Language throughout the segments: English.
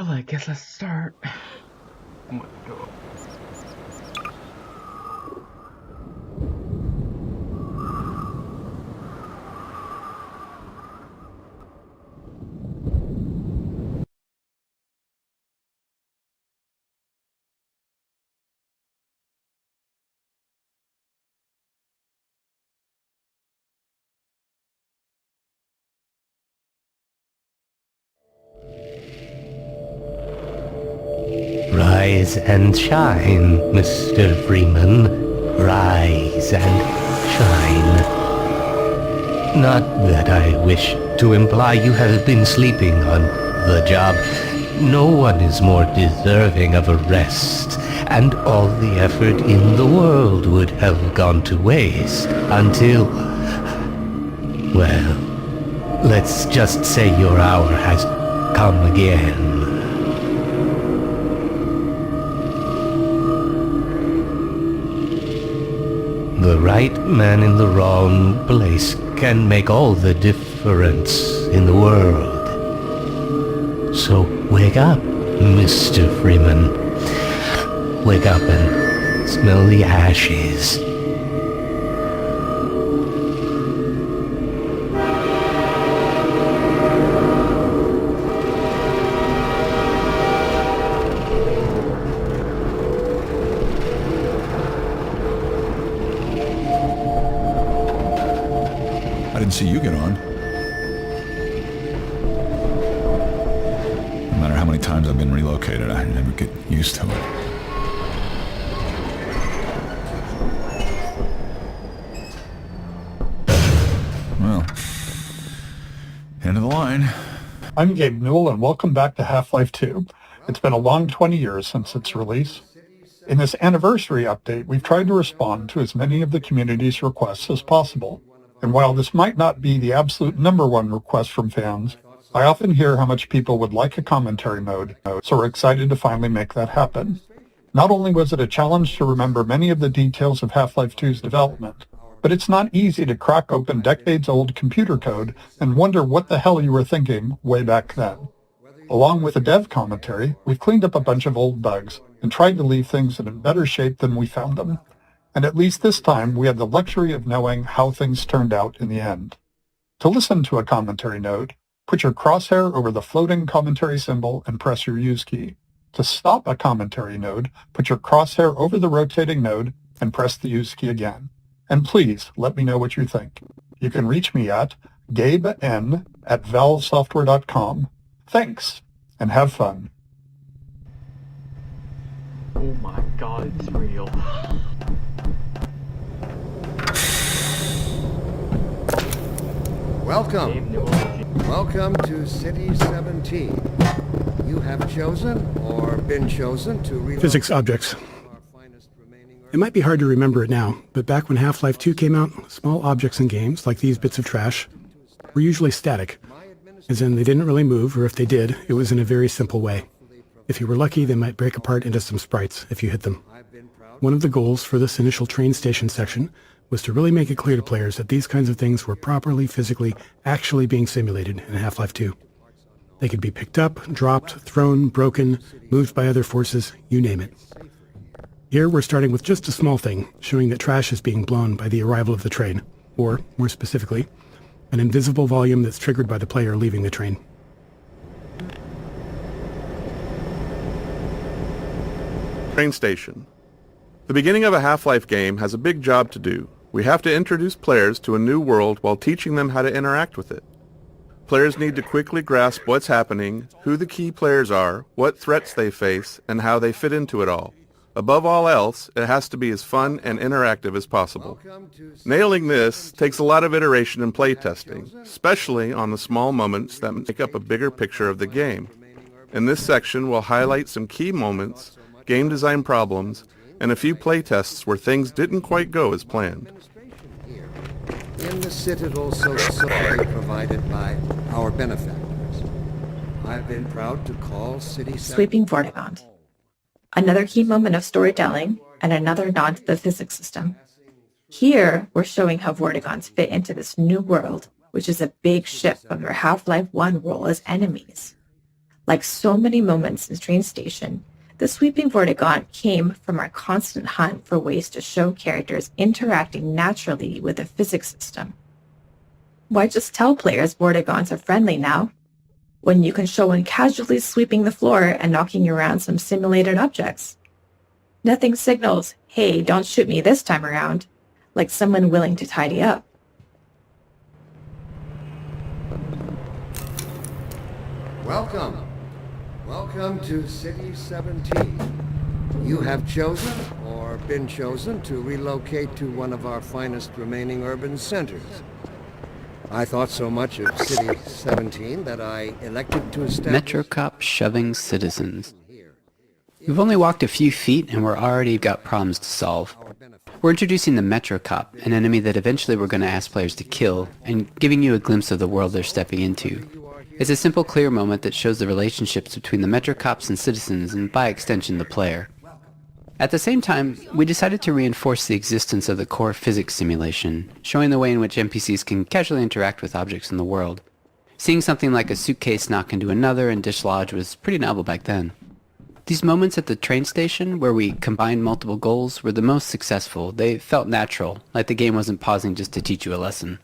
Well, I guess let's start. Oh my god. Rise and shine, Mr. Freeman. Rise and shine. Not that I wish to imply you have been sleeping on the job. No one is more deserving of a rest, and all the effort in the world would have gone to waste until... well, let's just say your hour has come again. The right man in the wrong place can make all the difference in the world. So wake up, Mr. Freeman. Wake up and smell the ashes. I didn't see you get on. No matter how many times I've been relocated, I never get used to it. Well, end of the line. I'm Gabe Newell, and welcome back to Half-Life 2. It's been a long 20 years since its release. In this anniversary update, we've tried to respond to as many of the community's requests as possible. And while this might not be the absolute #1 request from fans, I often hear how much people would like a commentary mode, so we're excited to finally make that happen. Not only was it a challenge to remember many of the details of Half-Life 2's development, but it's not easy to crack open decades-old computer code and wonder what the hell you were thinking way back then. Along with the dev commentary, we've cleaned up a bunch of old bugs and tried to leave things in better shape than we found them. And at least this time, we had the luxury of knowing how things turned out in the end. To listen to a commentary node, put your crosshair over the floating commentary symbol and press your use key. To stop a commentary node, put your crosshair over the rotating node and press the use key again. And please, let me know what you think. You can reach me at gaben@valvesoftware.com. Thanks, and have fun. Oh my god, it's real. Welcome. Welcome to City 17. You have chosen or been chosen to relocate Physics objects. It might be hard to remember it now, but back when Half-Life 2 came out, small objects in games, like these bits of trash, were usually static, as in they didn't really move, or if they did, it was in a very simple way. If you were lucky, they might break apart into some sprites if you hit them. One of the goals for this initial train station section was to really make it clear to players that these kinds of things were properly, physically, actually being simulated in Half-Life 2. They could be picked up, dropped, thrown, broken, moved by other forces, you name it. Here we're starting with just a small thing, showing that trash is being blown by the arrival of the train, or, more specifically, an invisible volume that's triggered by the player leaving the train. Train station. The beginning of a Half-Life game has a big job to do. We have to introduce players to a new world while teaching them how to interact with it. Players need to quickly grasp what's happening, who the key players are, what threats they face, and how they fit into it all. Above all else, it has to be as fun and interactive as possible. Nailing this takes a lot of iteration and playtesting, especially on the small moments that make up a bigger picture of the game. In this section, we'll highlight some key moments, game design problems, and a few playtests where things didn't quite go as planned. in the Citadel Social Security provided by our benefactors. I've been proud to call City Sweeping Vortigaunt. Another key moment of storytelling and another nod to the physics system. Here, we're showing how Vortigaunts fit into this new world, which is a big shift from their Half-Life 1 role as enemies. Like so many moments in Train Station, the sweeping Vortigaunt came from our constant hunt for ways to show characters interacting naturally with the physics system. Why just tell players Vortigaunts are friendly now, when you can show one casually sweeping the floor and knocking around some simulated objects? Nothing signals, hey, don't shoot me this time around, like someone willing to tidy up. Welcome. Welcome to City 17. You have chosen, or been chosen, to relocate to one of our finest remaining urban centers. I thought so much of City 17 that I elected to establish... Metro Cop shoving citizens. We've only walked a few feet and we're already got problems to solve. We're introducing the Metro Cop, an enemy that eventually we're going to ask players to kill, and giving you a glimpse of the world they're stepping into. It's a simple, clear moment that shows the relationships between the Metro Cops and citizens, and by extension the player. At the same time, we decided to reinforce the existence of the core physics simulation, showing the way in which NPCs can casually interact with objects in the world. Seeing something like a suitcase knock into another and dislodge was pretty novel back then. These moments at the train station, where we combined multiple goals, were the most successful. They felt natural, like the game wasn't pausing just to teach you a lesson.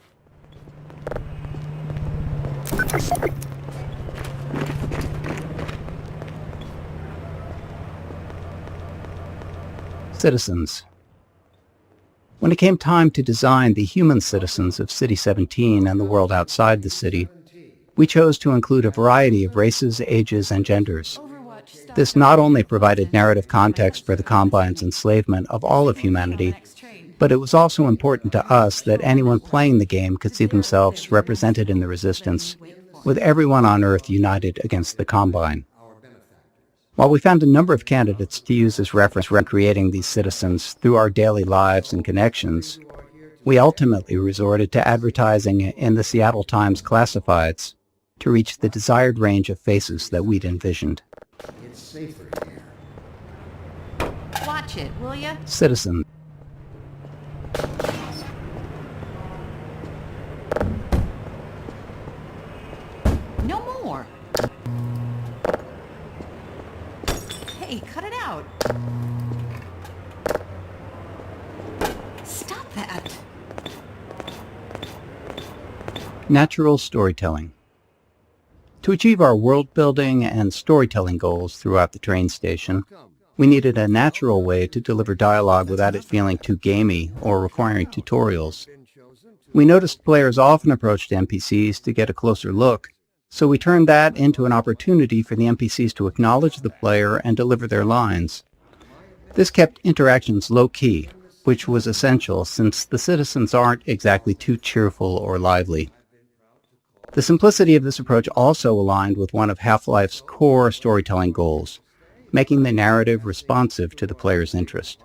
Citizens. When it came time to design the human citizens of City 17 and the world outside the city, we chose to include a variety of races, ages, and genders. This not only provided narrative context for the Combine's enslavement of all of humanity, but it was also important to us that anyone playing the game could see themselves represented in the Resistance, with everyone on Earth united against the Combine. While we found a number of candidates to use as reference when creating these citizens through our daily lives and connections, we ultimately resorted to advertising in the Seattle Times classifieds to reach the desired range of faces that we'd envisioned. It's safer here. Watch it, will ya? Citizen. No more. Hey, cut it out. Stop that. Natural storytelling. To achieve our world-building and storytelling goals throughout the train station, we needed a natural way to deliver dialogue without it feeling too gamey or requiring tutorials. We noticed players often approached NPCs to get a closer look, so we turned that into an opportunity for the NPCs to acknowledge the player and deliver their lines. This kept interactions low-key, which was essential since the citizens aren't exactly too cheerful or lively. The simplicity of this approach also aligned with one of Half-Life's core storytelling goals, making the narrative responsive to the player's interest.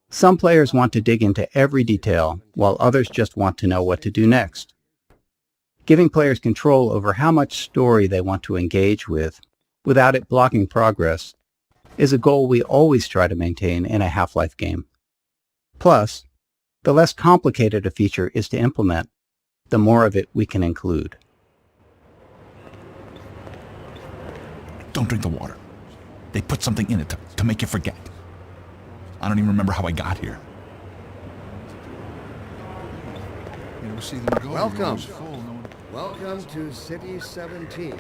Some players want to dig into every detail, while others just want to know what to do next. Giving players control over how much story they want to engage with, without it blocking progress, is a goal we always try to maintain in a Half-Life game. Plus, the less complicated a feature is to implement, the more of it we can include. Don't drink the water. They put something in it to make you forget. I don't even remember how I got here. Welcome. Welcome to City 17.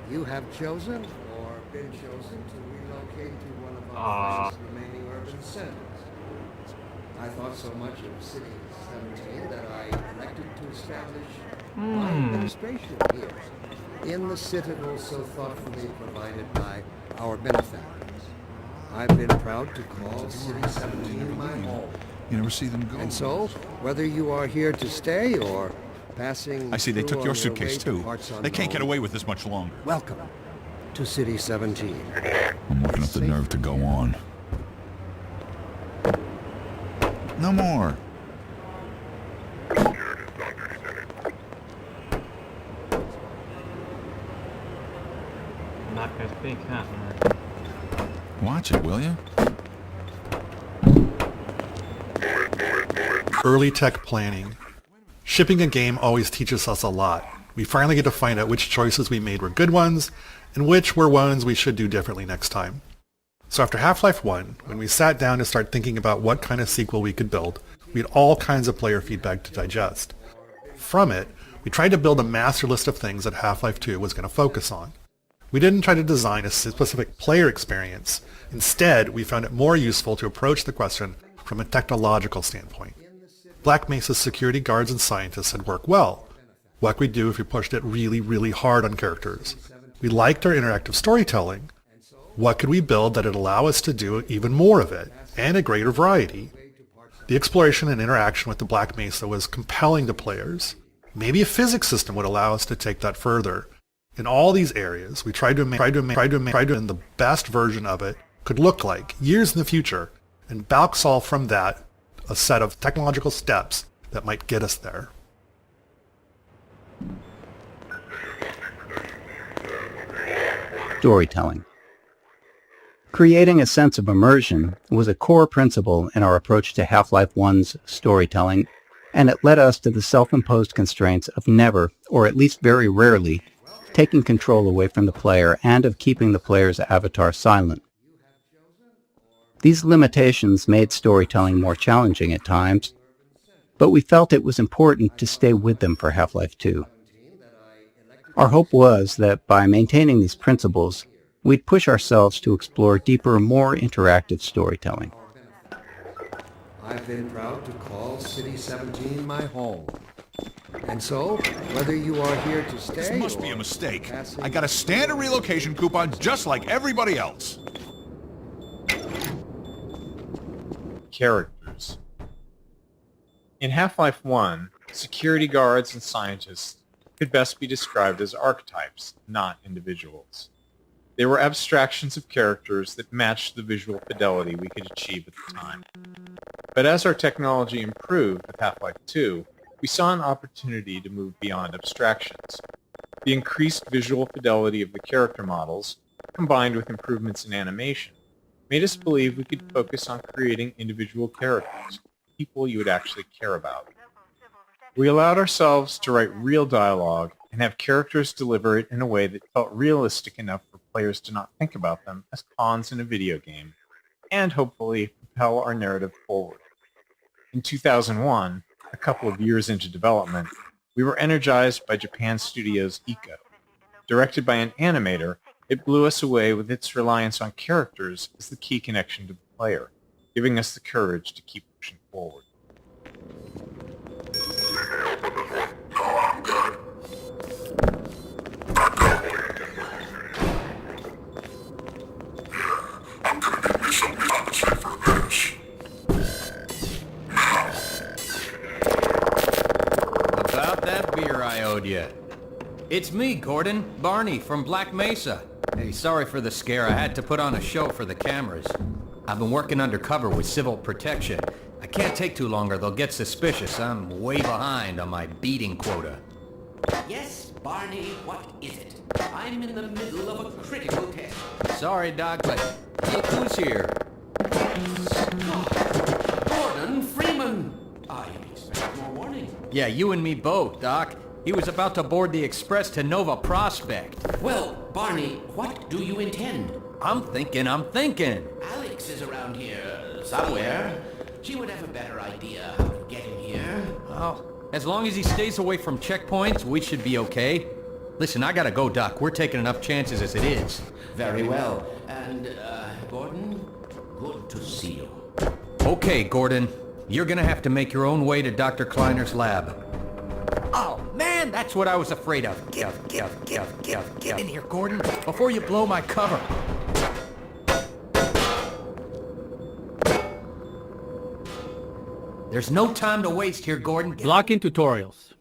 You have chosen, or been chosen, to relocate to one of our finest remaining urban centers. I thought so much of City 17 that I elected to establish my administration here, in the citadel so thoughtfully provided by our benefactors. I've been proud to call City 17 my home. You never see them go. And so, whether you are here to stay or passing I see they through took on your way suitcase to too. parts They can't get unknown, away with this much longer. welcome to City 17. I'm working up the nerve to go on. No more. I'm not gonna speak, huh? Watch it, will you? Early tech planning. Shipping a game always teaches us a lot. We finally get to find out which choices we made were good ones, and which were ones we should do differently next time. So after Half-Life 1, when we sat down to start thinking about what kind of sequel we could build, we had all kinds of player feedback to digest. From it, we tried to build a master list of things that Half-Life 2 was going to focus on. We didn't try to design a specific player experience. Instead, we found it more useful to approach the question from a technological standpoint. Black Mesa's security guards and scientists had worked well. What could we do if we pushed it really, really hard on characters? We liked our interactive storytelling. What could we build that would allow us to do even more of it, and a greater variety? The exploration and interaction with the Black Mesa was compelling to players. Maybe a physics system would allow us to take that further. In all these areas, we tried to imagine the best version of it could look like years in the future, and back solve from that a set of technological steps that might get us there. Storytelling. Creating a sense of immersion was a core principle in our approach to Half-Life 1's storytelling, and it led us to the self-imposed constraints of never, or at least very rarely, taking control away from the player and of keeping the player's avatar silent. These limitations made storytelling more challenging at times, but we felt it was important to stay with them for Half-Life 2. Our hope was that by maintaining these principles, we'd push ourselves to explore deeper, more interactive storytelling. I've been proud to call City 17 my home. And so, whether you are here to stay This must be a mistake. I got a standard relocation coupon just like everybody else. Characters. In Half-Life 1, security guards and scientists could best be described as archetypes, not individuals. They were abstractions of characters that matched the visual fidelity we could achieve at the time. But as our technology improved with Half-Life 2, we saw an opportunity to move beyond abstractions. The increased visual fidelity of the character models, combined with improvements in animation, made us believe we could focus on creating individual characters, people you would actually care about. We allowed ourselves to write real dialogue and have characters deliver it in a way that felt realistic enough for players to not think about them as pawns in a video game, and hopefully propel our narrative forward. In 2001, a couple of years into development, we were energized by Japan Studios' Ico. Directed by an animator, it blew us away with its reliance on characters as the key connection to the player, giving us the courage to keep pushing forward. About that beer I owed you. It's me, Gordon, Barney from Black Mesa. Hey, sorry for the scare. I had to put on a show for the cameras. I've been working undercover with civil protection. I can't take too long or they'll get suspicious. I'm way behind on my beating quota. Yes, Barney, what is it? I'm in the middle of a critical test. Sorry, Doc, but look who's here. Gordon Freeman! I expect more warning. Yeah, you and me both, Doc. He was about to board the express to Nova Prospect. Well, Barney, what do you intend? I'm thinking. Alex is around here somewhere. She would have a better idea how to get him here. Well, as long as he stays away from checkpoints, we should be okay. Listen, I gotta go, Doc. We're taking enough chances as it is. Very well. And, Gordon, good to see you. Okay, Gordon. You're gonna have to make your own way to Dr. Kleiner's lab. Oh, man, that's what I was afraid of. Get in here, Gordon, before you blow my cover. There's no time to waste here, Gordon. Blocking tutorials.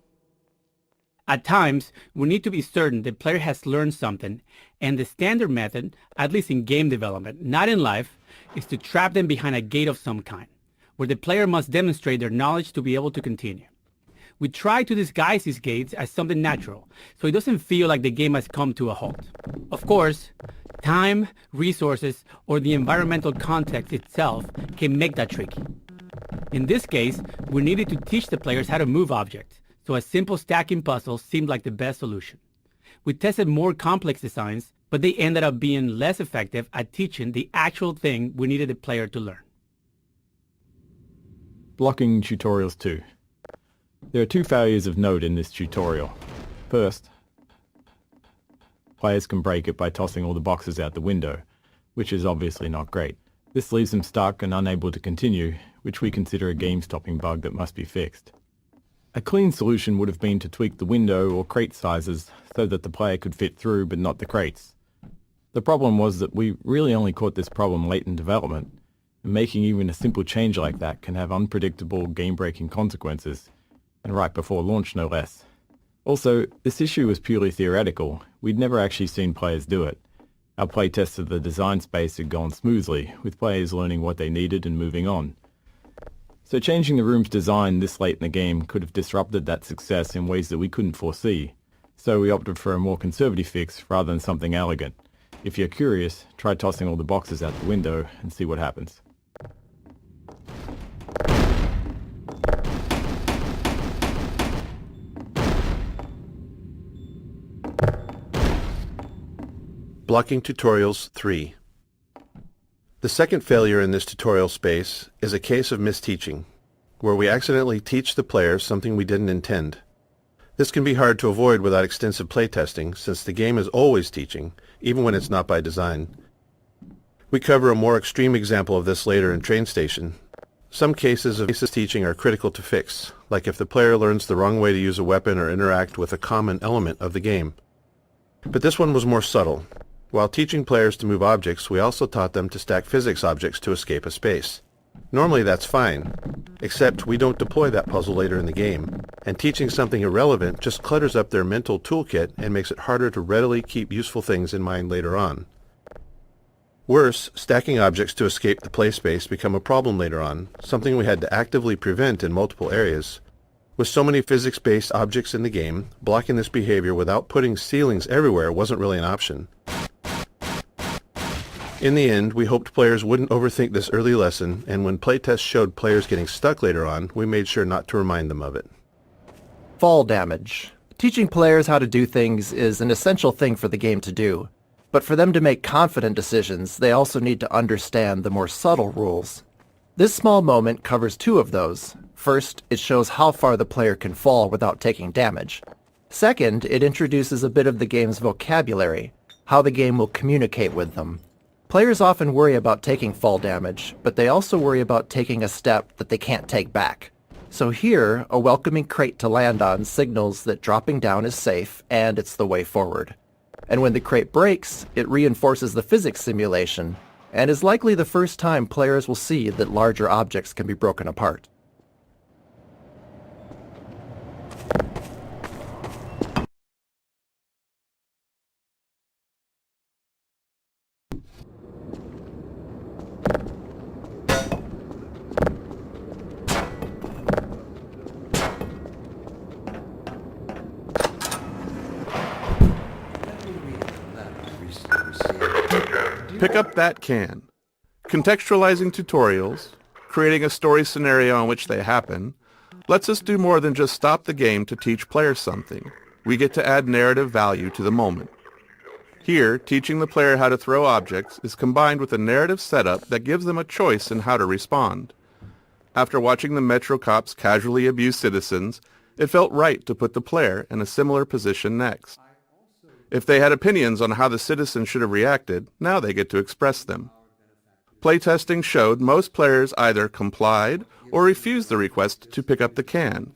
At times, we need to be certain the player has learned something, and the standard method, at least in game development, not in life, is to trap them behind a gate of some kind, where the player must demonstrate their knowledge to be able to continue. We try to disguise these gates as something natural, so it doesn't feel like the game has come to a halt. Of course, time, resources, or the environmental context itself can make that tricky. In this case, we needed to teach the players how to move objects, so a simple stacking puzzle seemed like the best solution. We tested more complex designs, but they ended up being less effective at teaching the actual thing we needed the player to learn. Blocking tutorials 2. There are two failures of note in this tutorial. First, players can break it by tossing all the boxes out the window, which is obviously not great. This leaves them stuck and unable to continue, which we consider a game-stopping bug that must be fixed. A clean solution would have been to tweak the window or crate sizes so that the player could fit through but not the crates. The problem was that we really only caught this problem late in development, and making even a simple change like that can have unpredictable game-breaking consequences, and right before launch no less. Also, this issue was purely theoretical. We'd never actually seen players do it. Our playtests of the design space had gone smoothly, with players learning what they needed and moving on. So changing the room's design this late in the game could have disrupted that success in ways that we couldn't foresee, so we opted for a more conservative fix rather than something elegant. If you're curious, try tossing all the boxes out the window and see what happens. Blocking Tutorials 3. The second failure in this tutorial space is a case of misteaching, where we accidentally teach the players something we didn't intend. This can be hard to avoid without extensive playtesting, since the game is always teaching, even when it's not by design. We cover a more extreme example of this later in Train Station. Some cases of teaching are critical to fix, like if the player learns the wrong way to use a weapon or interact with a common element of the game. But this one was more subtle. While teaching players to move objects, we also taught them to stack physics objects to escape a space. Normally that's fine, except we don't deploy that puzzle later in the game, and teaching something irrelevant just clutters up their mental toolkit and makes it harder to readily keep useful things in mind later on. Worse, stacking objects to escape the play space become a problem later on, something we had to actively prevent in multiple areas. With so many physics-based objects in the game, blocking this behavior without putting ceilings everywhere wasn't really an option. In the end, we hoped players wouldn't overthink this early lesson, and when playtests showed players getting stuck later on, we made sure not to remind them of it. Fall damage. Teaching players how to do things is an essential thing for the game to do, but for them to make confident decisions, they also need to understand the more subtle rules. This small moment covers two of those. First, it shows how far the player can fall without taking damage. Second, it introduces a bit of the game's vocabulary, how the game will communicate with them. Players often worry about taking fall damage, but they also worry about taking a step that they can't take back. So here, a welcoming crate to land on signals that dropping down is safe and it's the way forward. And when the crate breaks, it reinforces the physics simulation, and is likely the first time players will see that larger objects can be broken apart. Pick up that can. Contextualizing tutorials, creating a story scenario in which they happen, lets us do more than just stop the game to teach players something. We get to add narrative value to the moment. Here, teaching the player how to throw objects is combined with a narrative setup that gives them a choice in how to respond. After watching the Metro cops casually abuse citizens, it felt right to put the player in a similar position next. If they had opinions on how the citizens should have reacted, now they get to express them. Playtesting showed most players either complied or refused the request to pick up the can,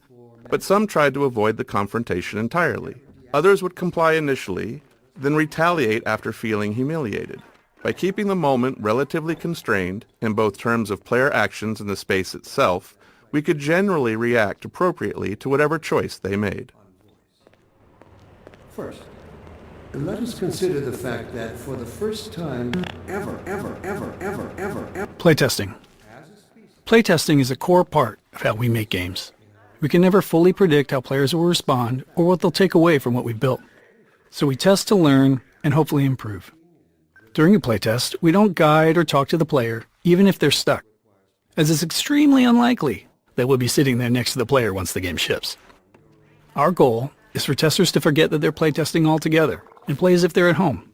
but some tried to avoid the confrontation entirely. Others would comply initially, then retaliate after feeling humiliated. By keeping the moment relatively constrained, in both terms of player actions and the space itself, we could generally react appropriately to whatever choice they made. First, let us consider the fact that for the first time ever, Playtesting. Playtesting is a core part of how we make games. We can never fully predict how players will respond or what they'll take away from what we've built. So we test to learn and hopefully improve. During a playtest, we don't guide or talk to the player, even if they're stuck, as it's extremely unlikely that we'll be sitting there next to the player once the game ships. Our goal is for testers to forget that they're playtesting altogether and play as if they're at home.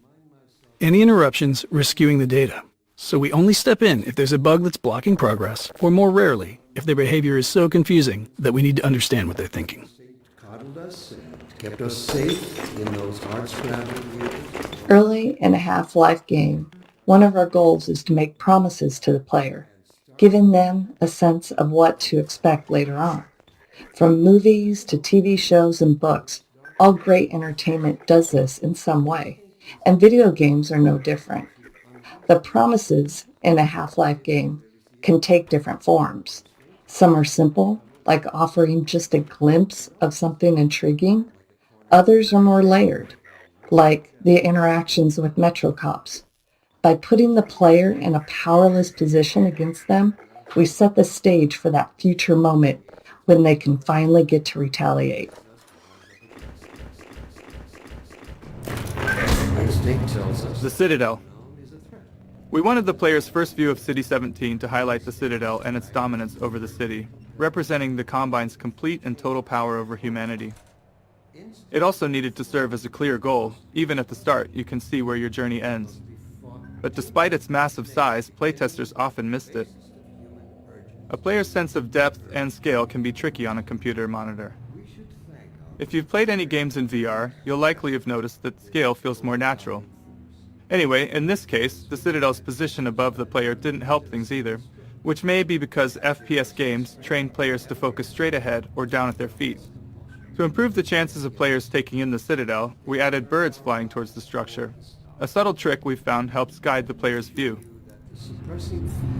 Any interruptions risk skewing the data, so we only step in if there's a bug that's blocking progress, or more rarely, if their behavior is so confusing that we need to understand what they're thinking. Coddled us and kept us safe in those hard-scrambling years. Early in a Half-Life game, one of our goals is to make promises to the player, giving them a sense of what to expect later on. From movies to TV shows and books, all great entertainment does this in some way, and video games are no different. The promises in a Half-Life game can take different forms. Some are simple, like offering just a glimpse of something intriguing. Others are more layered, like the interactions with Metro Cops. By putting the player in a powerless position against them, we set the stage for that future moment when they can finally get to retaliate. The Citadel. We wanted the player's first view of City 17 to highlight the Citadel and its dominance over the city, representing the Combine's complete and total power over humanity. It also needed to serve as a clear goal. Even at the start, you can see where your journey ends. But despite its massive size, playtesters often missed it. A player's sense of depth and scale can be tricky on a computer monitor. If you've played any games in VR, you'll likely have noticed that scale feels more natural. Anyway, in this case, the Citadel's position above the player didn't help things either, which may be because FPS games train players to focus straight ahead or down at their feet. To improve the chances of players taking in the Citadel, we added birds flying towards the structure. A subtle trick we've found helps guide the player's view. The suppressing field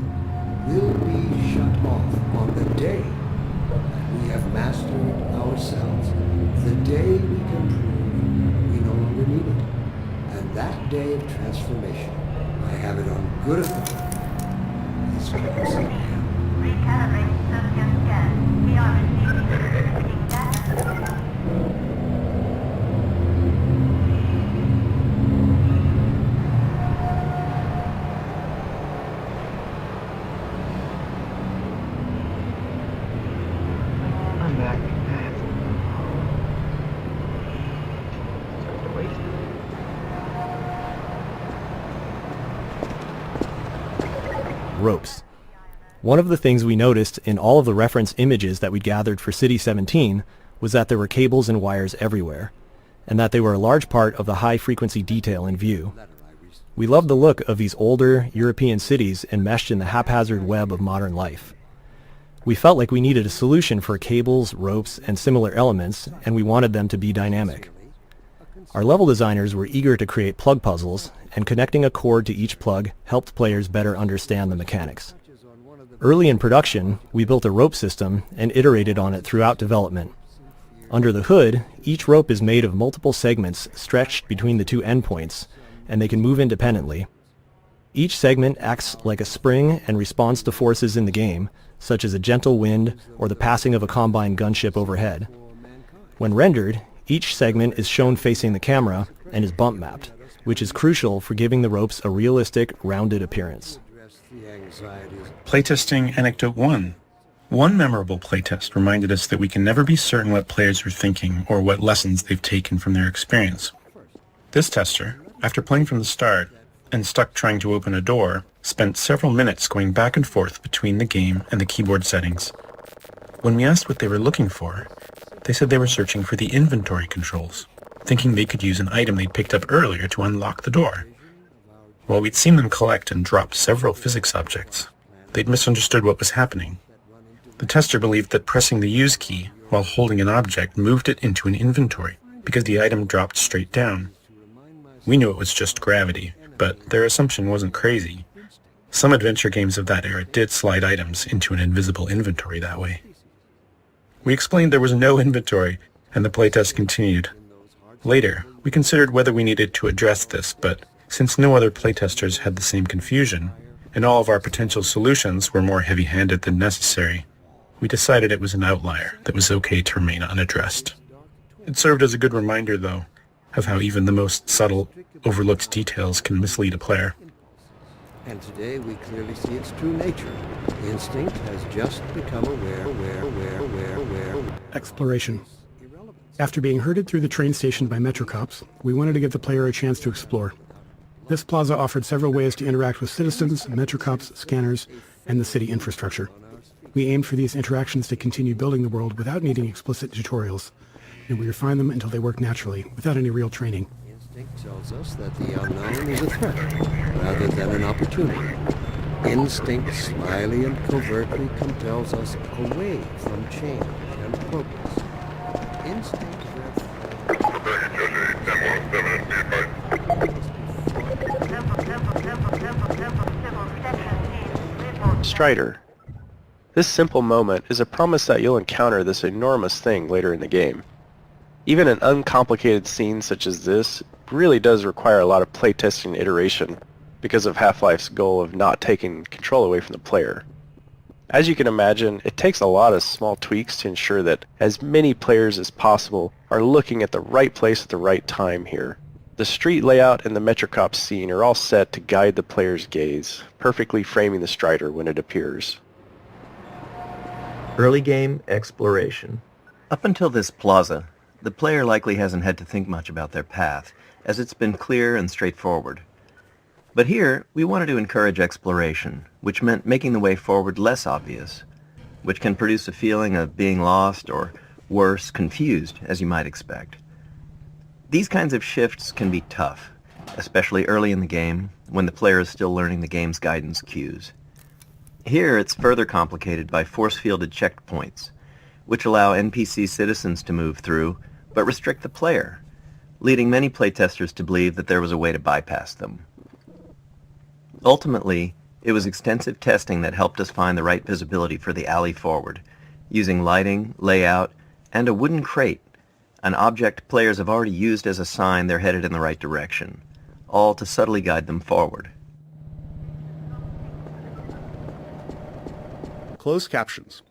will be shut off on the day that we have mastered ourselves, the day we can prove we no longer need it. And that day of transformation, I have it on good authority, is closing now. Recalibrate subject scan. We are receiving data. I'm back. Ropes. One of the things we noticed in all of the reference images that we gathered for City 17 was that there were cables and wires everywhere, and that they were a large part of the high-frequency detail in view. We loved the look of these older European cities enmeshed in the haphazard web of modern life. We felt like we needed a solution for cables, ropes, and similar elements, and we wanted them to be dynamic. Our level designers were eager to create plug puzzles, and connecting a cord to each plug helped players better understand the mechanics. Early in production, we built a rope system and iterated on it throughout development. Under the hood, each rope is made of multiple segments stretched between the two endpoints, and they can move independently. Each segment acts like a spring and responds to forces in the game, such as a gentle wind or the passing of a Combine gunship overhead. When rendered, each segment is shown facing the camera and is bump mapped, which is crucial for giving the ropes a realistic, rounded appearance. Playtesting Anecdote 1. One memorable playtest reminded us that we can never be certain what players are thinking or what lessons they've taken from their experience. This tester, after playing from the start and stuck trying to open a door, spent several minutes going back and forth between the game and the keyboard settings. When we asked what they were looking for, they said they were searching for the inventory controls, thinking they could use an item they'd picked up earlier to unlock the door. While we'd seen them collect and drop several physics objects, they'd misunderstood what was happening. The tester believed that pressing the use key while holding an object moved it into an inventory because the item dropped straight down. We knew it was just gravity, but their assumption wasn't crazy. Some adventure games of that era did slide items into an invisible inventory that way. We explained there was no inventory, and the playtest continued. Later, we considered whether we needed to address this, but since no other playtesters had the same confusion, and all of our potential solutions were more heavy-handed than necessary, we decided it was an outlier that was okay to remain unaddressed. It served as a good reminder, though, of how even the most subtle, overlooked details can mislead a player. And today we clearly see its true nature. Instinct has just become aware. Exploration. After being herded through the train station by Metro cops, we wanted to give the player a chance to explore. This plaza offered several ways to interact with citizens, Metro cops, scanners, and the city infrastructure. We aimed for these interactions to continue building the world without needing explicit tutorials, and we refined them until they work naturally, without any real training. Instinct tells us that the unknown is a threat, rather than an opportunity. Instinct slyly and covertly compels us away from change and progress. Instinct Strider. This simple moment is a promise that you'll encounter this enormous thing later in the game. Even an uncomplicated scene such as this really does require a lot of playtesting and iteration because of Half-Life's goal of not taking control away from the player. As you can imagine, it takes a lot of small tweaks to ensure that as many players as possible are looking at the right place at the right time here. The street layout and the Metrocop scene are all set to guide the player's gaze, perfectly framing the Strider when it appears. Early game exploration. Up until this plaza, the player likely hasn't had to think much about their path, as it's been clear and straightforward. But here, we wanted to encourage exploration, which meant making the way forward less obvious, which can produce a feeling of being lost or, worse, confused, as you might expect. These kinds of shifts can be tough, especially early in the game, when the player is still learning the game's guidance cues. Here, it's further complicated by force-fielded checkpoints, which allow NPC citizens to move through, but restrict the player, leading many playtesters to believe that there was a way to bypass them. Ultimately, it was extensive testing that helped us find the right visibility for the alley forward, using lighting, layout, and a wooden crate, an object players have already used as a sign they're headed in the right direction, all to subtly guide them forward. Closed captions.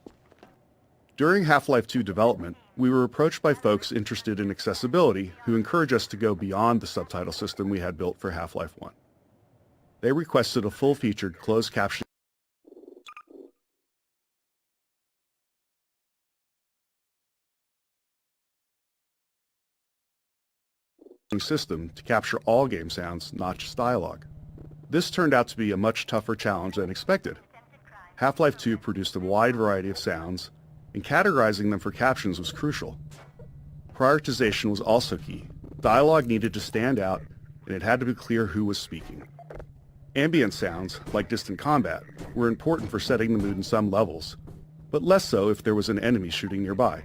During Half-Life 2 development, we were approached by folks interested in accessibility who encouraged us to go beyond the subtitle system we had built for Half-Life 1. They requested a full-featured closed caption system to capture all game sounds, not just dialogue. This turned out to be a much tougher challenge than expected. Half-Life 2 produced a wide variety of sounds, and categorizing them for captions was crucial. Prioritization was also key. Dialogue needed to stand out, and it had to be clear who was speaking. Ambient sounds, like distant combat, were important for setting the mood in some levels, but less so if there was an enemy shooting nearby.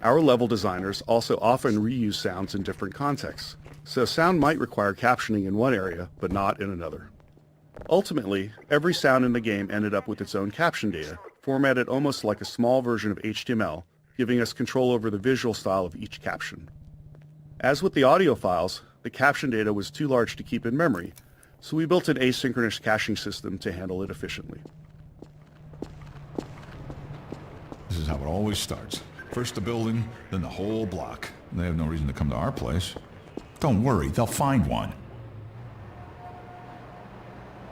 Our level designers also often reuse sounds in different contexts, so sound might require captioning in one area, but not in another. Ultimately, every sound in the game ended up with its own caption data, formatted almost like a small version of HTML, giving us control over the visual style of each caption. As with the audio files, the caption data was too large to keep in memory, so we built an asynchronous caching system to handle it efficiently. This is how it always starts. First the building, then the whole block. They have no reason to come to our place. Don't worry, they'll find one.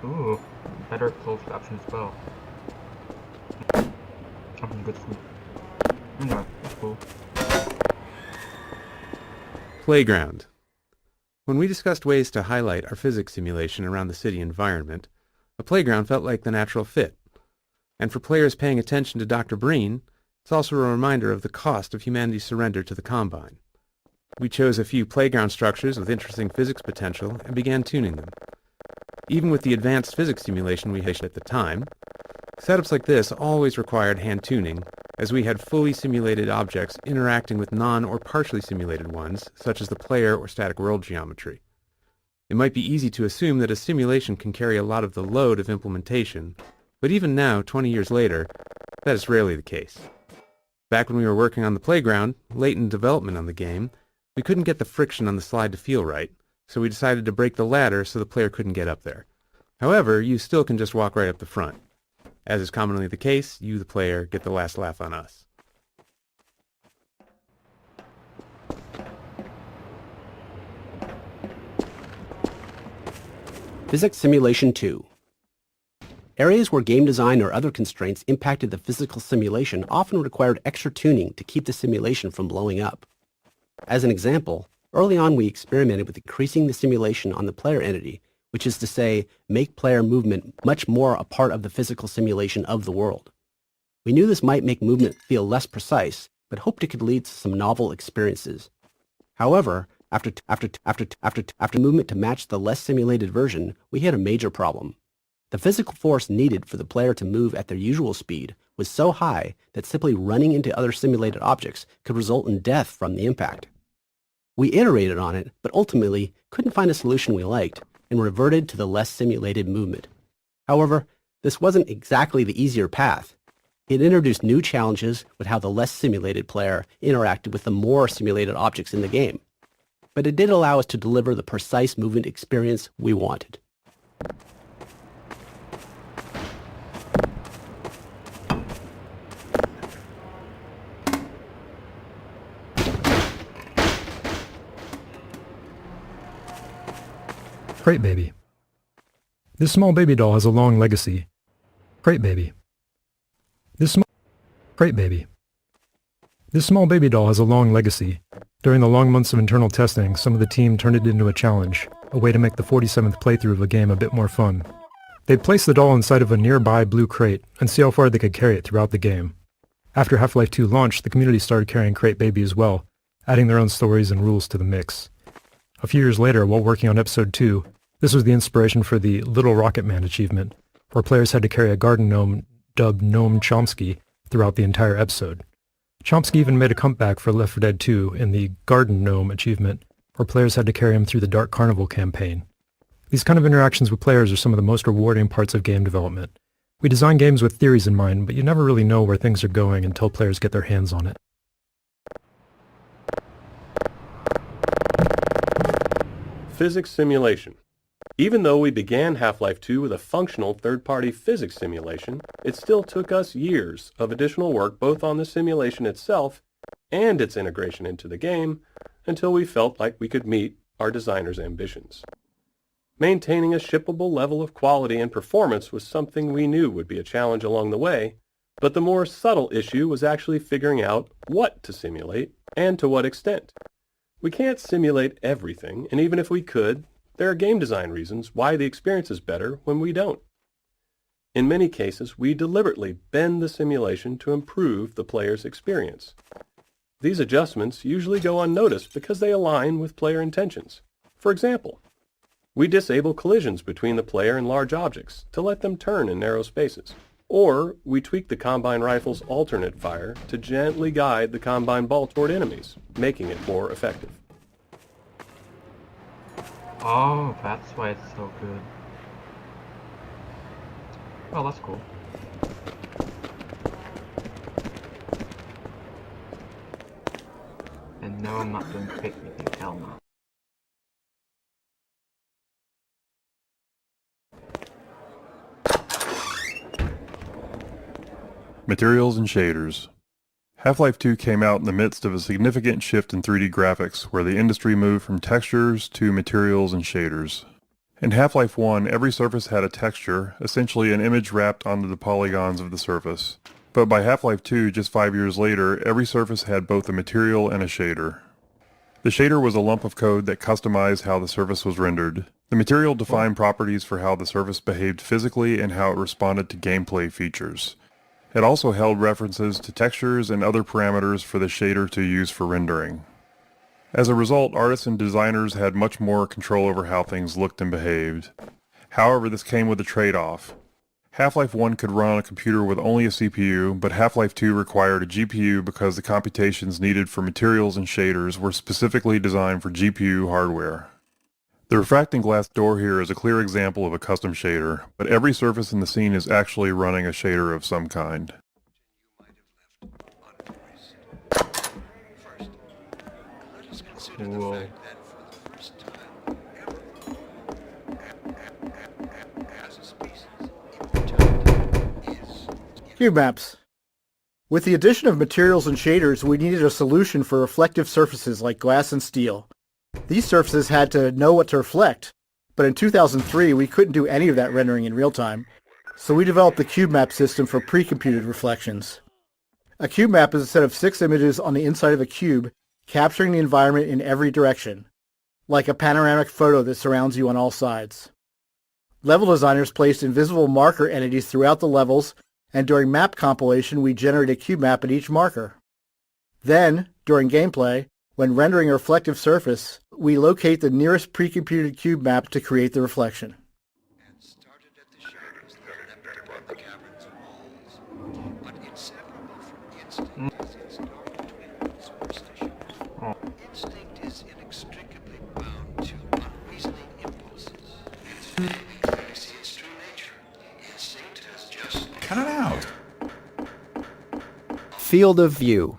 Ooh, better closed caption as well. Something good food. Yeah, that's cool. Playground. When we discussed ways to highlight our physics simulation around the city environment, a playground felt like the natural fit. And for players paying attention to Dr. Breen, it's also a reminder of the cost of humanity's surrender to the Combine. We chose a few playground structures with interesting physics potential and began tuning them. Even with the advanced physics simulation we had at the time, setups like this always required hand tuning, as we had fully simulated objects interacting with non- or partially simulated ones, such as the player or static world geometry. It might be easy to assume that a simulation can carry a lot of the load of implementation, but even now, 20 years later, that is rarely the case. Back when we were working on the playground, late in development on the game, we couldn't get the friction on the slide to feel right, so we decided to break the ladder so the player couldn't get up there. However, you still can just walk right up the front. As is commonly the case, you, the player, get the last laugh on us. Physics Simulation 2. Areas where game design or other constraints impacted the physical simulation often required extra tuning to keep the simulation from blowing up. As an example, early on we experimented with increasing the simulation on the player entity, which is to say, make player movement much more a part of the physical simulation of the world. We knew this might make movement feel less precise, but hoped it could lead to some novel experiences. However, after movement to match the less simulated version, we had a major problem. The physical force needed for the player to move at their usual speed was so high that simply running into other simulated objects could result in death from the impact. We iterated on it, but ultimately couldn't find a solution we liked, and reverted to the less simulated movement. However, this wasn't exactly the easier path. It introduced new challenges with how the less simulated player interacted with the more simulated objects in the game. But it did allow us to deliver the precise movement experience we wanted. Crate Baby. This small baby doll has a long legacy. Crate Baby. Crate Baby. This small baby doll has a long legacy. During the long months of internal testing, some of the team turned it into a challenge, a way to make the 47th playthrough of a game a bit more fun. They'd place the doll inside of a nearby blue crate and see how far they could carry it throughout the game. After Half-Life 2 launched, the community started carrying Crate Baby as well, adding their own stories and rules to the mix. A few years later, while working on Episode 2, this was the inspiration for the Little Rocket Man achievement, where players had to carry a garden gnome dubbed Gnome Chomsky throughout the entire episode. Chomsky even made a comeback for Left 4 Dead 2 in the Garden Gnome achievement, where players had to carry him through the Dark Carnival campaign. These kind of interactions with players are some of the most rewarding parts of game development. We design games with theories in mind, but you never really know where things are going until players get their hands on it. Physics simulation. Even though we began Half-Life 2 with a functional third-party physics simulation, it still took us years of additional work both on the simulation itself and its integration into the game until we felt like we could meet our designers' ambitions. Maintaining a shippable level of quality and performance was something we knew would be a challenge along the way, but the more subtle issue was actually figuring out what to simulate and to what extent. We can't simulate everything, and even if we could, there are game design reasons why the experience is better when we don't. In many cases, we deliberately bend the simulation to improve the player's experience. These adjustments usually go unnoticed because they align with player intentions. For example, we disable collisions between the player and large objects to let them turn in narrow spaces. Or we tweak the Combine rifle's alternate fire to gently guide the Combine ball toward enemies, making it more effective. Oh, that's why it's so good. Oh, that's cool. And no, I'm not doing fake anything, hell no. Materials and shaders. Half-Life 2 came out in the midst of a significant shift in 3D graphics, where the industry moved from textures to materials and shaders. In Half-Life 1, every surface had a texture, essentially an image wrapped onto the polygons of the surface. But by Half-Life 2, just 5 years later, every surface had both a material and a shader. The shader was a lump of code that customized how the surface was rendered. The material defined properties for how the surface behaved physically and how it responded to gameplay features. It also held references to textures and other parameters for the shader to use for rendering. As a result, artists and designers had much more control over how things looked and behaved. However, this came with a trade-off. Half-Life 1 could run on a computer with only a CPU, but Half-Life 2 required a GPU because the computations needed for materials and shaders were specifically designed for GPU hardware. The refracting glass door here is a clear example of a custom shader, but every surface in the scene is actually running a shader of some kind. Cool. Cube maps. With the addition of materials and shaders, we needed a solution for reflective surfaces like glass and steel. These surfaces had to know what to reflect, but in 2003 we couldn't do any of that rendering in real time, so we developed the cube map system for pre-computed reflections. A cube map is a set of 6 images on the inside of a cube capturing the environment in every direction, like a panoramic photo that surrounds you on all sides. Level designers placed invisible marker entities throughout the levels, and during map compilation we generate a cube map at each marker. Then, during gameplay, when rendering a reflective surface, we locate the nearest pre-computed cube map to create the reflection. Instinct is inextricably bound to unreasoning impulses. See its true nature. Instinct has just... Cut it out! Field of view.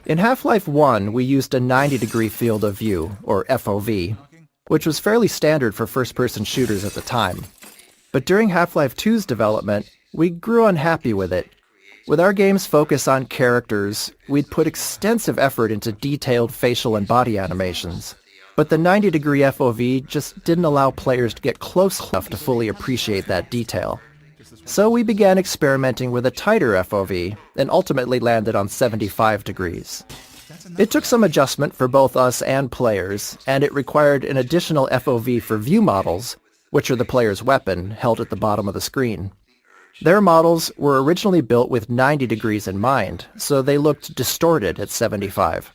In Half-Life 1, we used a 90-degree field of view, or FOV, which was fairly standard for first-person shooters at the time. But during Half-Life 2's development, we grew unhappy with it. With our game's focus on characters, we'd put extensive effort into detailed facial and body animations. But the 90-degree FOV just didn't allow players to get close enough to fully appreciate that detail. So we began experimenting with a tighter FOV, and ultimately landed on 75 degrees. It took some adjustment for both us and players, and it required an additional FOV for view models, which are the player's weapon, held at the bottom of the screen. Their models were originally built with 90 degrees in mind, so they looked distorted at 75.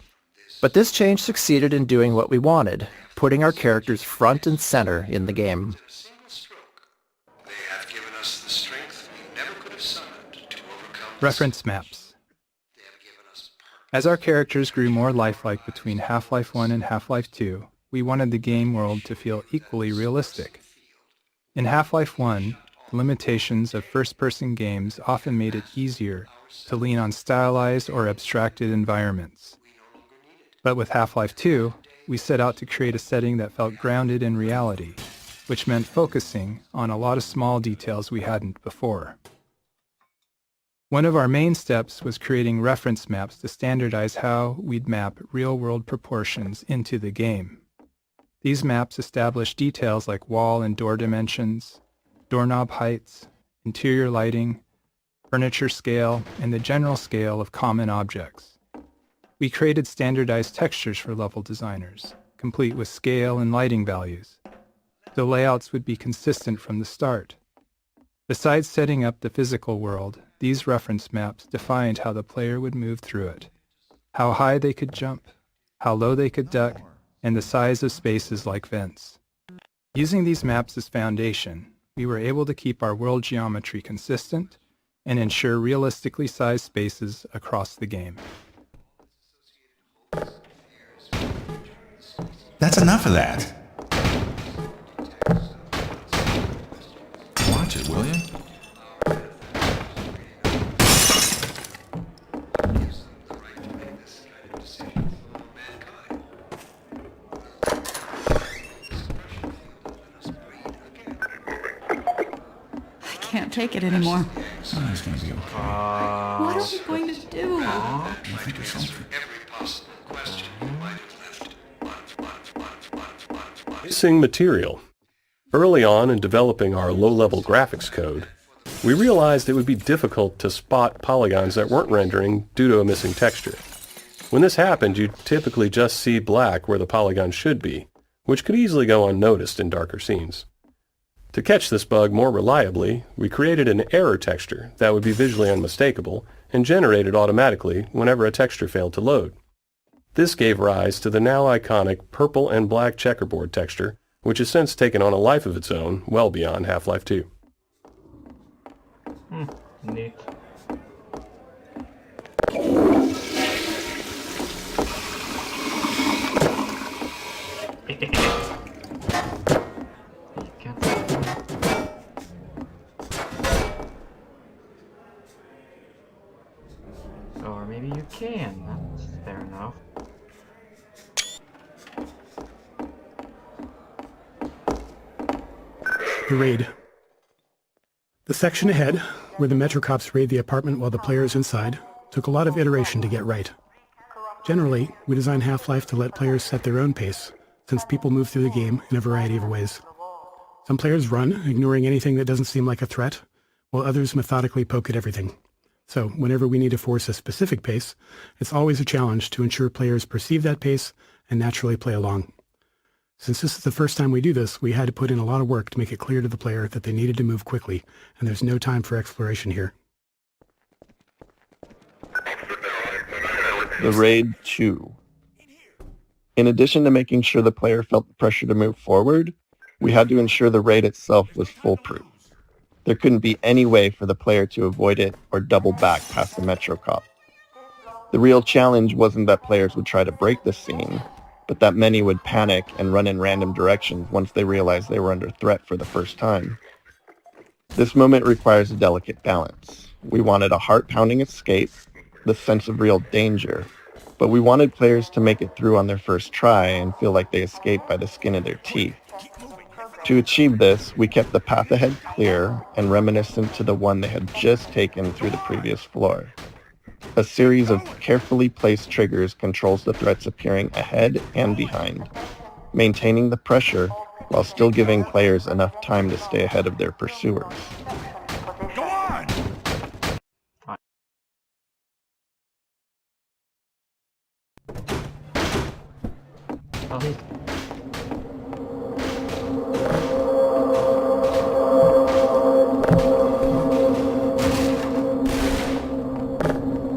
But this change succeeded in doing what we wanted, putting our characters front and center in the game. Reference maps. As our characters grew more lifelike between Half-Life 1 and Half-Life 2, we wanted the game world to feel equally realistic. In Half-Life 1, the limitations of first-person games often made it easier to lean on stylized or abstracted environments. But with Half-Life 2, we set out to create a setting that felt grounded in reality, which meant focusing on a lot of small details we hadn't before. One of our main steps was creating reference maps to standardize how we'd map real-world proportions into the game. These maps establish details like wall and door dimensions, doorknob heights, interior lighting, furniture scale, and the general scale of common objects. We created standardized textures for level designers, complete with scale and lighting values. The layouts would be consistent from the start. Besides setting up the physical world, these reference maps defined how the player would move through it, how high they could jump, how low they could duck, and the size of spaces like vents. Using these maps as foundation, we were able to keep our world geometry consistent and ensure realistically sized spaces across the game. That's enough of that. Watch it, will you? I can't take it anymore. Oh, it's gonna be okay. What are we going to do? You'll think of something. Missing material. Early on in developing our low-level graphics code, we realized it would be difficult to spot polygons that weren't rendering due to a missing texture. When this happened, you'd typically just see black where the polygon should be, which could easily go unnoticed in darker scenes. To catch this bug more reliably, we created an error texture that would be visually unmistakable and generated automatically whenever a texture failed to load. This gave rise to the now iconic purple and black checkerboard texture, which has since taken on a life of its own well beyond Half-Life 2. Neat. Or maybe you can. That's fair enough. The raid. The section ahead, where the Metro cops raid the apartment while the player is inside, took a lot of iteration to get right. Generally, we design Half-Life to let players set their own pace, since people move through the game in a variety of ways. Some players run, ignoring anything that doesn't seem like a threat, while others methodically poke at everything. So whenever we need to force a specific pace, it's always a challenge to ensure players perceive that pace and naturally play along. Since this is the first time we do this, we had to put in a lot of work to make it clear to the player that they needed to move quickly, and there's no time for exploration here. The Raid 2. In addition to making sure the player felt the pressure to move forward, we had to ensure the raid itself was foolproof. There couldn't be any way for the player to avoid it or double back past the Metro Cop. The real challenge wasn't that players would try to break the scene, but that many would panic and run in random directions once they realized they were under threat for the first time. This moment requires a delicate balance. We wanted a heart-pounding escape, the sense of real danger, but we wanted players to make it through on their first try and feel like they escaped by the skin of their teeth. To achieve this, we kept the path ahead clear and reminiscent to the one they had just taken through the previous floor. A series of carefully placed triggers controls the threats appearing ahead and behind, maintaining the pressure while still giving players enough time to stay ahead of their pursuers. Go on!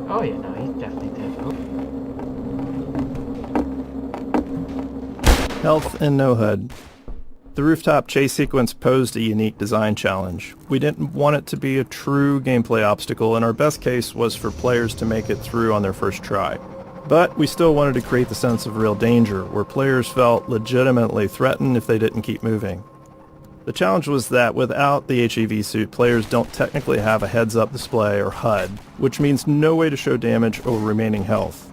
Oh yeah, no, he's definitely dead. Health and no HUD. The rooftop chase sequence posed a unique design challenge. We didn't want it to be a true gameplay obstacle, and our best case was for players to make it through on their first try. But we still wanted to create the sense of real danger, where players felt legitimately threatened if they didn't keep moving. The challenge was that without the HEV suit, players don't technically have a heads-up display or HUD, which means no way to show damage or remaining health.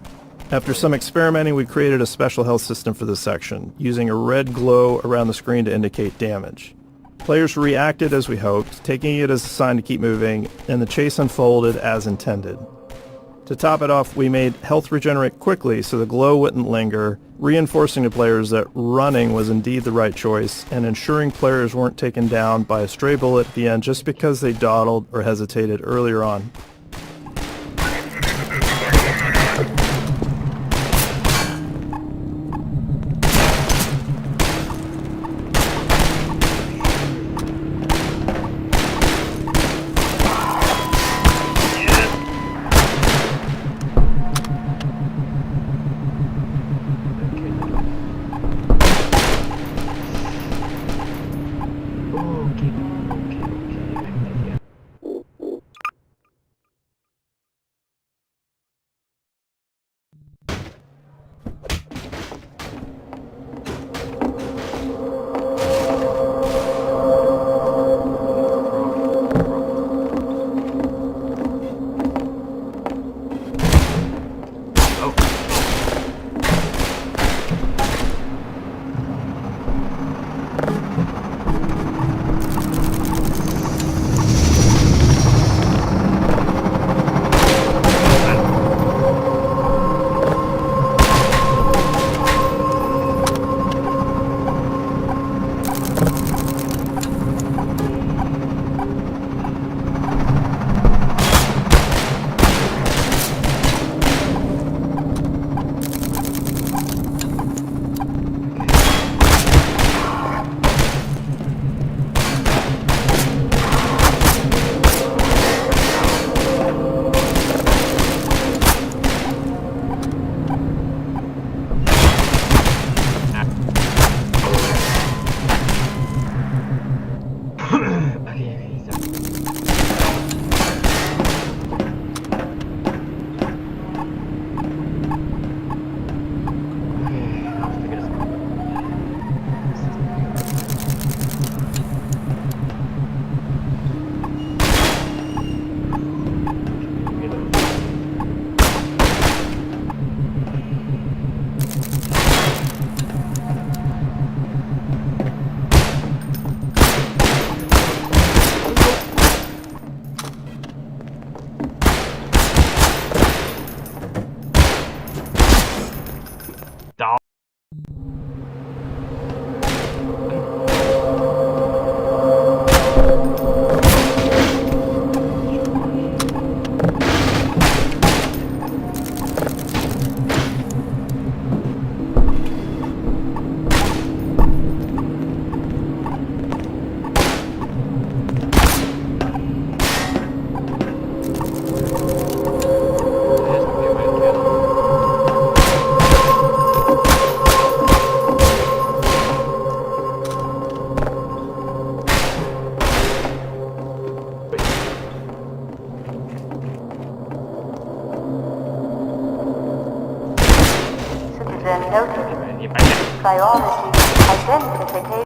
After some experimenting, we created a special health system for this section, using a red glow around the screen to indicate damage. Players reacted as we hoped, taking it as a sign to keep moving, and the chase unfolded as intended. To top it off, we made health regenerate quickly so the glow wouldn't linger, reinforcing to players that running was indeed the right choice, and ensuring players weren't taken down by a stray bullet at the end just because they dawdled or hesitated earlier on. User notice. Priority identification.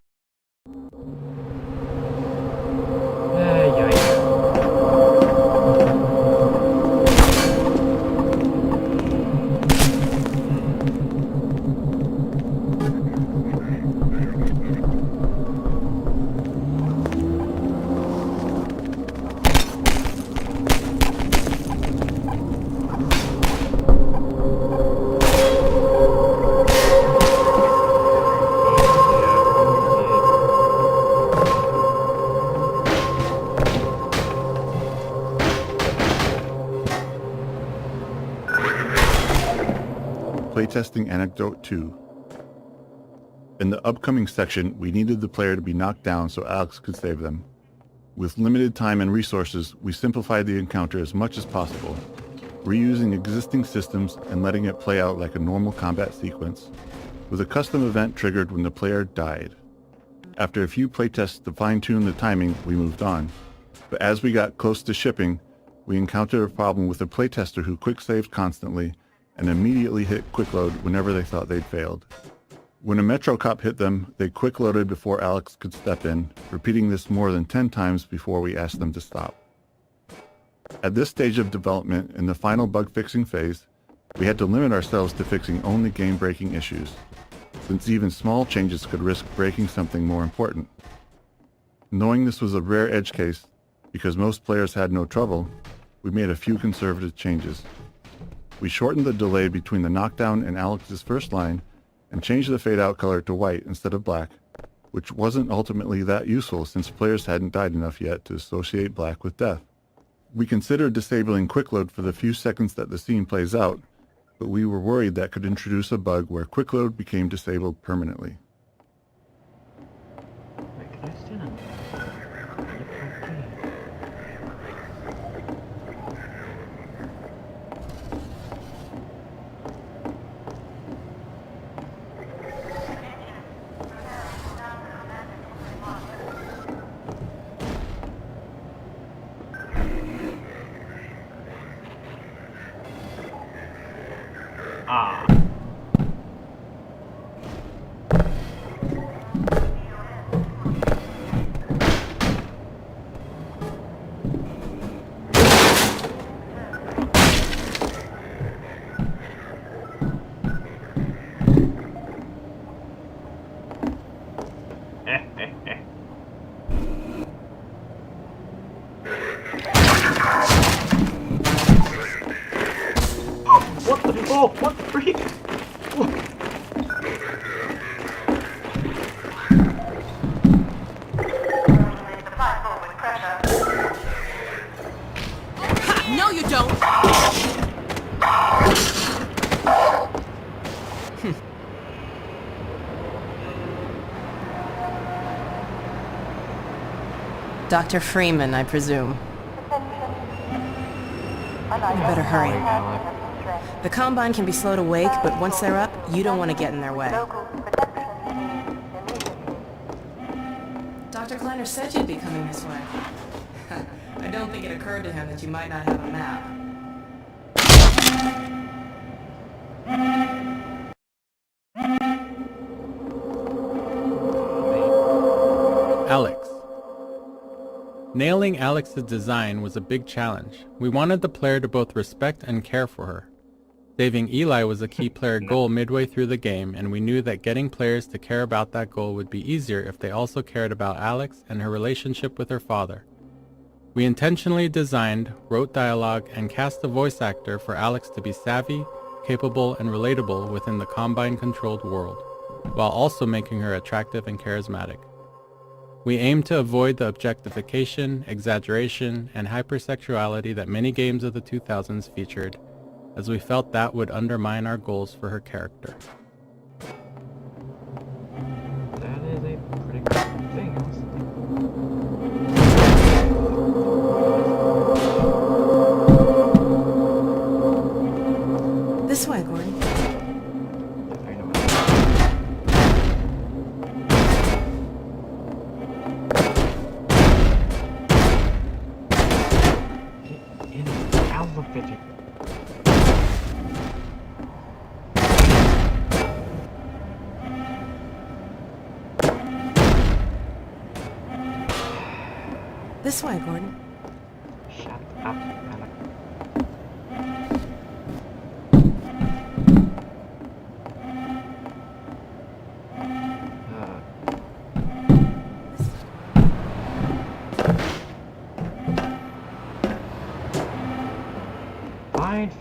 Playtesting Anecdote 2. In the upcoming section, we needed the player to be knocked down so Alex could save them. With limited time and resources, we simplified the encounter as much as possible, reusing existing systems and letting it play out like a normal combat sequence, with a custom event triggered when the player died. After a few playtests to fine-tune the timing, we moved on. But as we got close to shipping, we encountered a problem with a playtester who quick-saved constantly and immediately hit quick load whenever they thought they'd failed. When a Metro cop hit them, they quick loaded before Alex could step in, repeating this more than 10 times before we asked them to stop. At this stage of development, in the final bug fixing phase, we had to limit ourselves to fixing only game-breaking issues, since even small changes could risk breaking something more important. Knowing this was a rare edge case, because most players had no trouble, we made a few conservative changes. We shortened the delay between the knockdown and Alex's first line and changed the fade-out color to white instead of black, which wasn't ultimately that useful since players hadn't died enough yet to associate black with death. We considered disabling quick load for the few seconds that the scene plays out, but we were worried that could introduce a bug where quick load became disabled permanently. What the fuck? What the freak? No, you don't! Dr. Freeman, I presume. You better hurry. The Combine can be slow to wake, but once they're up, you don't want to get in their way. Dr. Kleiner said you'd be coming this way. I don't think it occurred to him that you might not have a map. Alex. Nailing Alex's design was a big challenge. We wanted the player to both respect and care for her. Saving Eli was a key player goal midway through the game, and we knew that getting players to care about that goal would be easier if they also cared about Alex and her relationship with her father. We intentionally designed, wrote dialogue, and cast a voice actor for Alex to be savvy, capable, and relatable within the Combine-controlled world, while also making her attractive and charismatic. We aimed to avoid the objectification, exaggeration, and hypersexuality that many games of the 2000s featured, as we felt that would undermine our goals for her character. That is a pretty good thing. This way, Gordon. This way, Gordon. Shut up, Alex.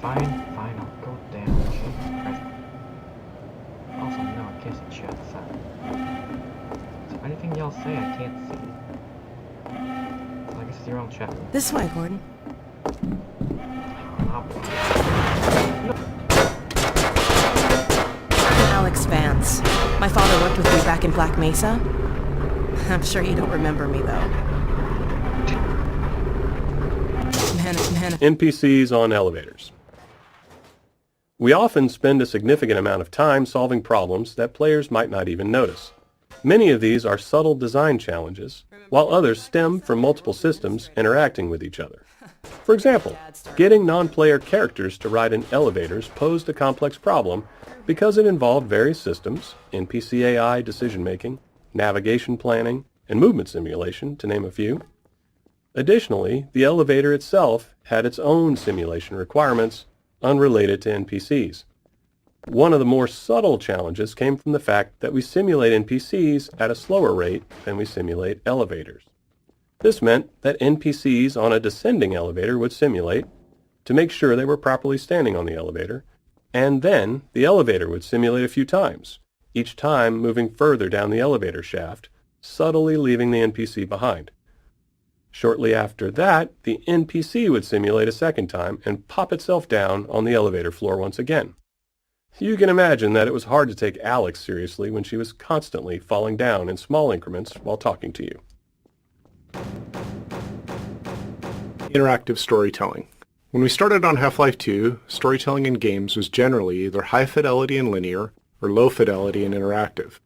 Fine, I'll go down. Jesus Christ. Also, no, I can't see chat. So anything y'all say, I can't see. So I guess it's your own chat. This way, Gordon. Alex Vance. My father worked with me back in Black Mesa. I'm sure you don't remember me, though. NPCs on elevators. We often spend a significant amount of time solving problems that players might not even notice. Many of these are subtle design challenges, while others stem from multiple systems interacting with each other. For example, getting non-player characters to ride in elevators posed a complex problem because it involved various systems, NPC AI decision-making, navigation planning, and movement simulation, to name a few. Additionally, the elevator itself had its own simulation requirements unrelated to NPCs. One of the more subtle challenges came from the fact that we simulate NPCs at a slower rate than we simulate elevators. This meant that NPCs on a descending elevator would simulate to make sure they were properly standing on the elevator, and then the elevator would simulate a few times, each time moving further down the elevator shaft, subtly leaving the NPC behind. Shortly after that, the NPC would simulate a second time and pop itself down on the elevator floor once again. You can imagine that it was hard to take Alex seriously when she was constantly falling down in small increments while talking to you. Interactive storytelling. When we started on Half-Life 2, storytelling in games was generally either high fidelity and linear or low fidelity and interactive.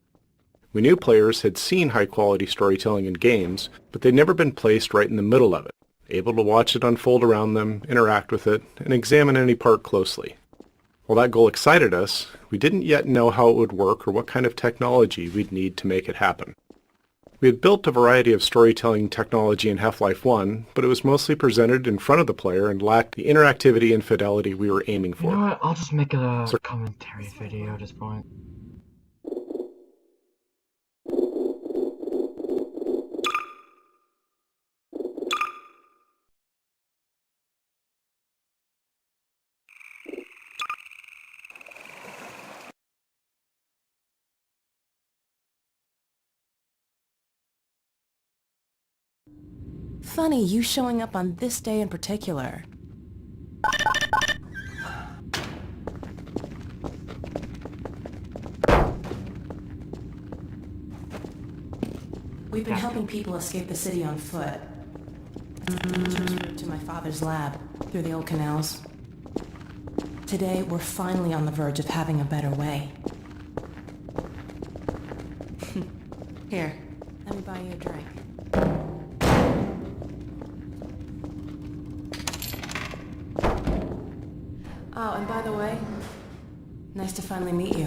We knew players had seen high-quality storytelling in games, but they'd never been placed right in the middle of it, able to watch it unfold around them, interact with it, and examine any part closely. While that goal excited us, we didn't yet know how it would work or what kind of technology we'd need to make it happen. We had built a variety of storytelling technology in Half-Life 1, but it was mostly presented in front of the player and lacked the interactivity and fidelity we were aiming for. You know what? I'll just make a commentary video at this point. Funny, you showing up on this day in particular. We've been helping people escape the city on foot. To my father's lab, through the old canals. Today, we're finally on the verge of having a better way. Here, let me buy you a drink. Oh, and by the way, nice to finally meet you.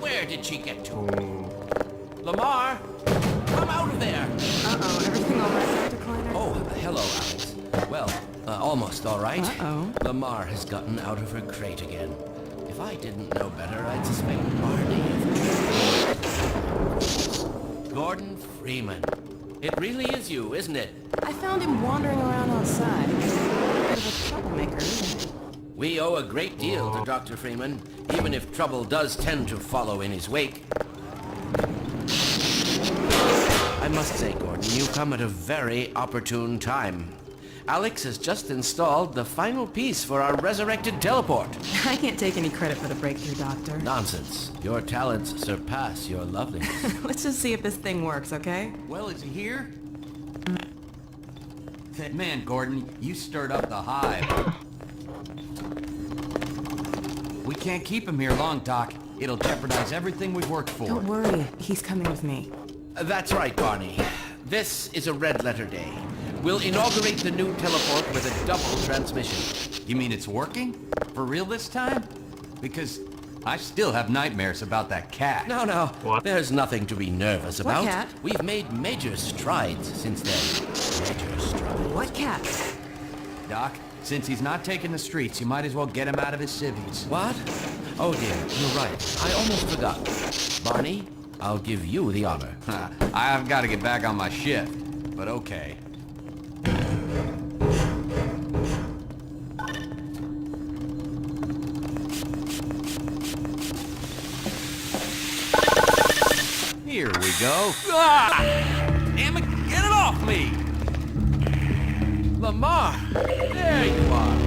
Where did she get to? Lamar, come out of there! Uh-oh, everything all right, Dr. Kleiner? Oh, hello, Alex. Well, almost all right. Uh-oh. Lamar has gotten out of her crate again. If I didn't know better, I'd suspect Barney of... Gordon Freeman. It really is you, isn't it? I found him wandering around outside. Bit of a troublemaker, isn't he? We owe a great deal to Dr. Freeman, even if trouble does tend to follow in his wake. I must say, Gordon, you come at a very opportune time. Alex has just installed the final piece for our resurrected teleport. I can't take any credit for the breakthrough, Doctor. Nonsense. Your talents surpass your loveliness. Let's just see if this thing works, okay? Well, is he here? Man, Gordon, you stirred up the hive. We can't keep him here long, Doc. It'll jeopardize everything we've worked for. Don't worry. He's coming with me. That's right, Barney. This is a red letter day. We'll inaugurate the new teleport with a double transmission. You mean it's working? For real this time? Because I still have nightmares about that cat. No. There's nothing to be nervous about. What cat? We've made major strides since then. Major strides. What cat? Doc, since he's not taking the streets, you might as well get him out of his civvies. What? Oh dear, you're right. I almost forgot. Barney, I'll give you the honor. I've got to get back on my shift, but okay. Here we go. Ah! Damn it, get it off me! Lamar, there you are.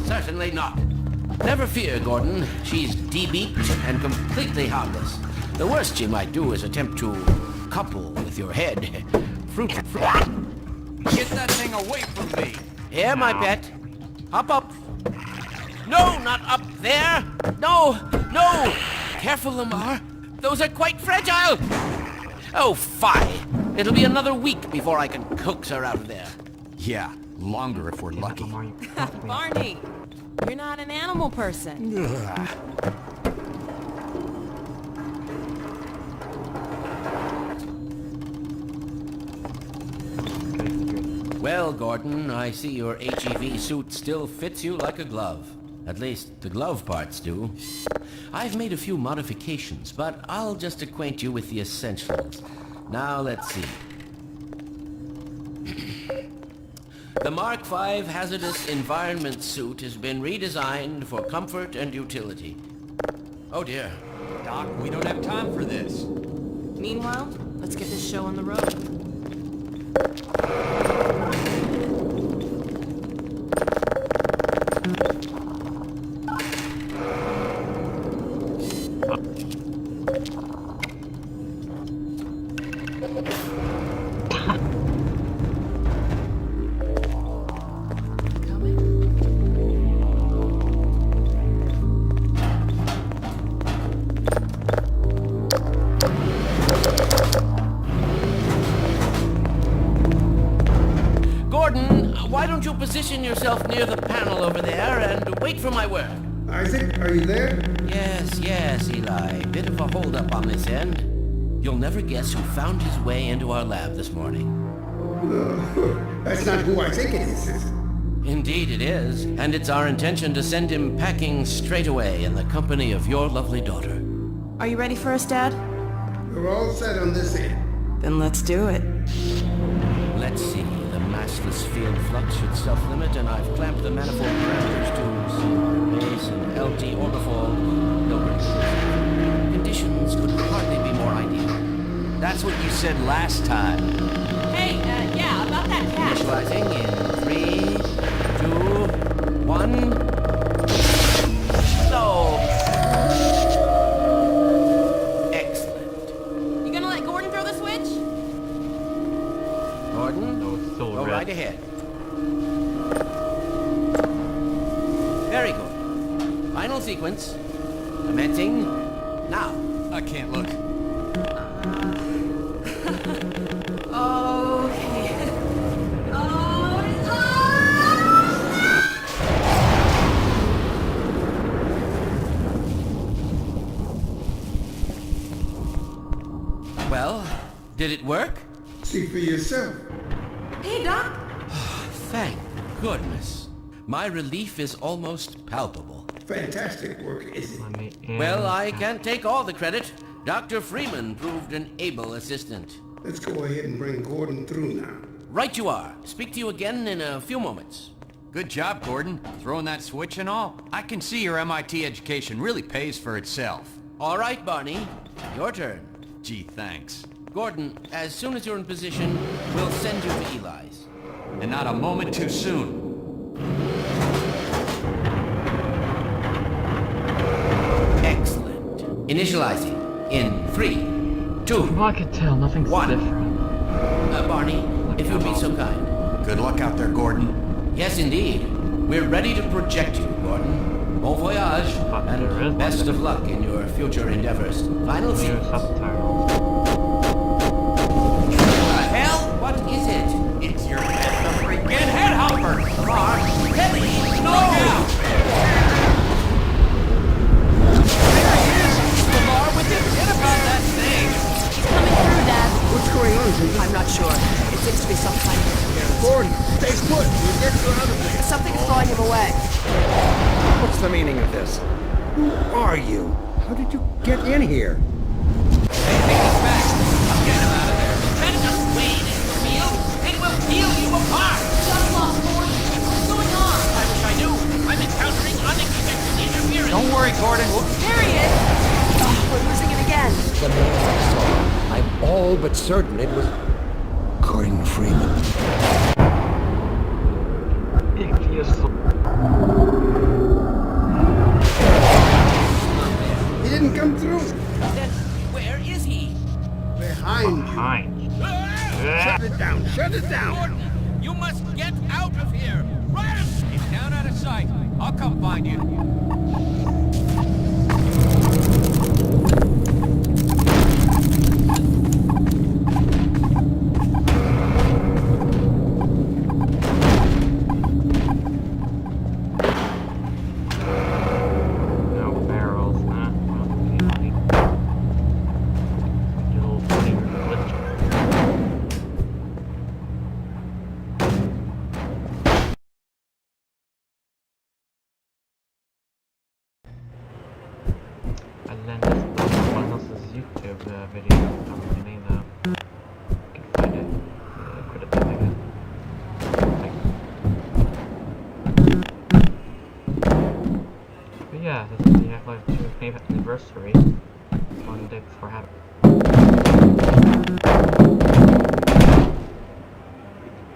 Certainly not. Never fear, Gordon. She's debeaked and completely harmless. The worst she might do is attempt to couple with your head. Fruit. Get that thing away from me! Here, my pet. Hop up. No, not up there. No. Careful, Lamar. Those are quite fragile. Oh, fie. It'll be another week before I can coax her out of there. Yeah, longer if we're lucky. Barney, you're not an animal person. Well, Gordon, I see your HEV suit still fits you like a glove. At least, the glove parts do. I've made a few modifications, but I'll just acquaint you with the essentials. Now, let's see. The Mark V Hazardous Environment Suit has been redesigned for comfort and utility. Oh dear. Doc, we don't have time for this. Meanwhile, let's get this show on the road. Why don't you position yourself near the panel over there and wait for my word? Isaac, are you there? Yes, Eli. Bit of a holdup on this end. You'll never guess who found his way into our lab this morning. That's not who I think it is. Indeed it is, and it's our intention to send him packing straight away in the company of your lovely daughter. Are you ready for us, Dad? We're all set on this end. Then let's do it. Let's see. The massless field flux should self-limit, and I've clamped the manifold parameters to C base and LT orbifold. Conditions could hardly be more ideal. That's what you said last time. Hey, yeah, about that cat. Initializing in 3, 2, 1. So. Excellent. You gonna let Gordon throw the switch? Gordon, go right ahead. Very good. Final sequence. Commencing now. I can't look. Well, did it work? See for yourself. Hey, Doc. Thank goodness. My relief is almost palpable. Fantastic work, isn't it? Well, I can't take all the credit. Dr. Freeman proved an able assistant. Let's go ahead and bring Gordon through now. Right you are. Speak to you again in a few moments. Good job, Gordon. Throwing that switch and all. I can see your MIT education really pays for itself. All right, Barney. Your turn. Gee, thanks. Gordon, as soon as you're in position, we'll send you to Eli's. And not a moment too soon. Excellent. Initializing in 3, 2, I could tell nothing's 1. different. Barney, if you'd be so kind. Good luck out there, Gordon. Yes, indeed. We're ready to project you, Gordon. Bon voyage, and best of luck in your future endeavors. Final sequence. The hell? What is it? It's your best freaking headhopper! Mark, Kelly, no! I'm not sure. It seems to be some kind of interference. Gordon, stay put. We'll get you out of there. Something's drawing him away. What's the meaning of this? Who are you? How did you get in here? Don't worry, Gordon. There he is! Oh, we're losing it again. The man I saw. I'm all but certain it was Gordon Freeman. He didn't come through. Then where is he? Behind you. Shut it down. Shut it down. Gordon, you must get out of here. Run! He's down out of sight. I'll come find you. No barrels, huh? Well, little funny glitch. And then this is someone else's YouTube video. I'm getting that. You can find it. Quit it then again. But yeah, this is the Half-Life 2 8th anniversary. One day before happening.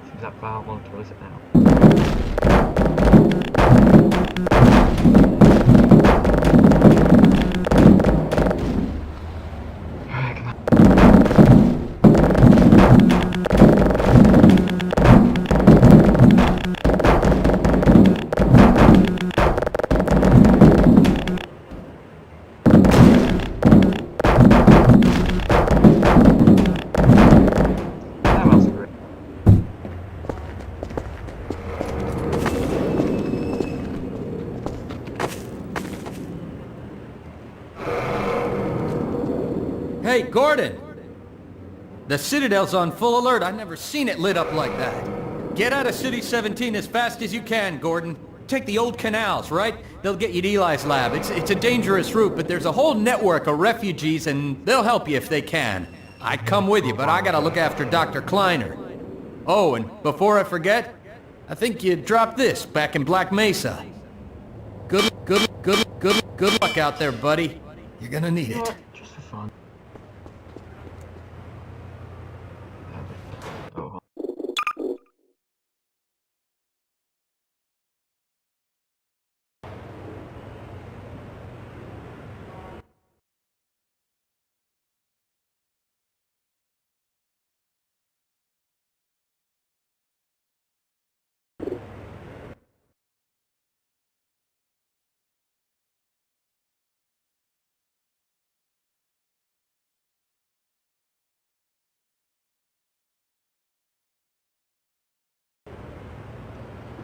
Seems that Valve won't release it now. Alright, come on. That was great. Hey, Gordon! The Citadel's on full alert. I've never seen it lit up like that. Get out of City 17 as fast as you can, Gordon. Take the old canals, right? They'll get you to Eli's lab. It's a dangerous route, but there's a whole network of refugees, and they'll help you if they can. I'd come with you, but I gotta look after Dr. Kleiner. Oh, and before I forget, I think you dropped this back in Black Mesa. Good luck out there, buddy. You're gonna need it. Just for fun.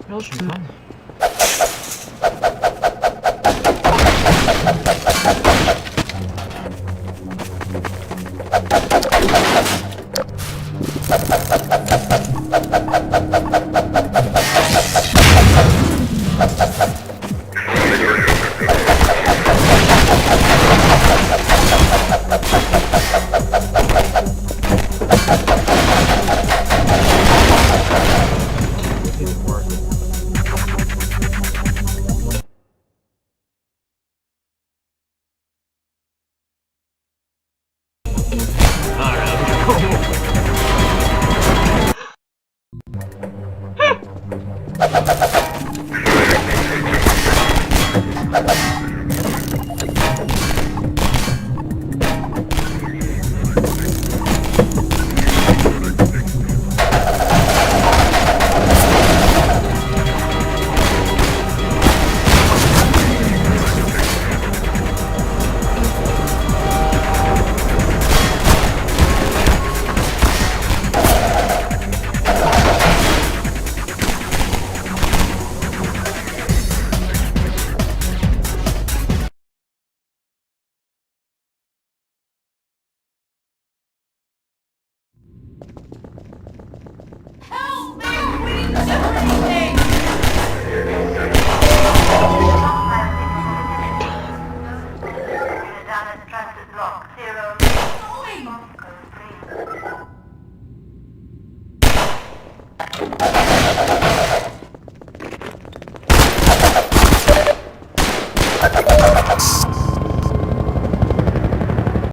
Well, should be fun.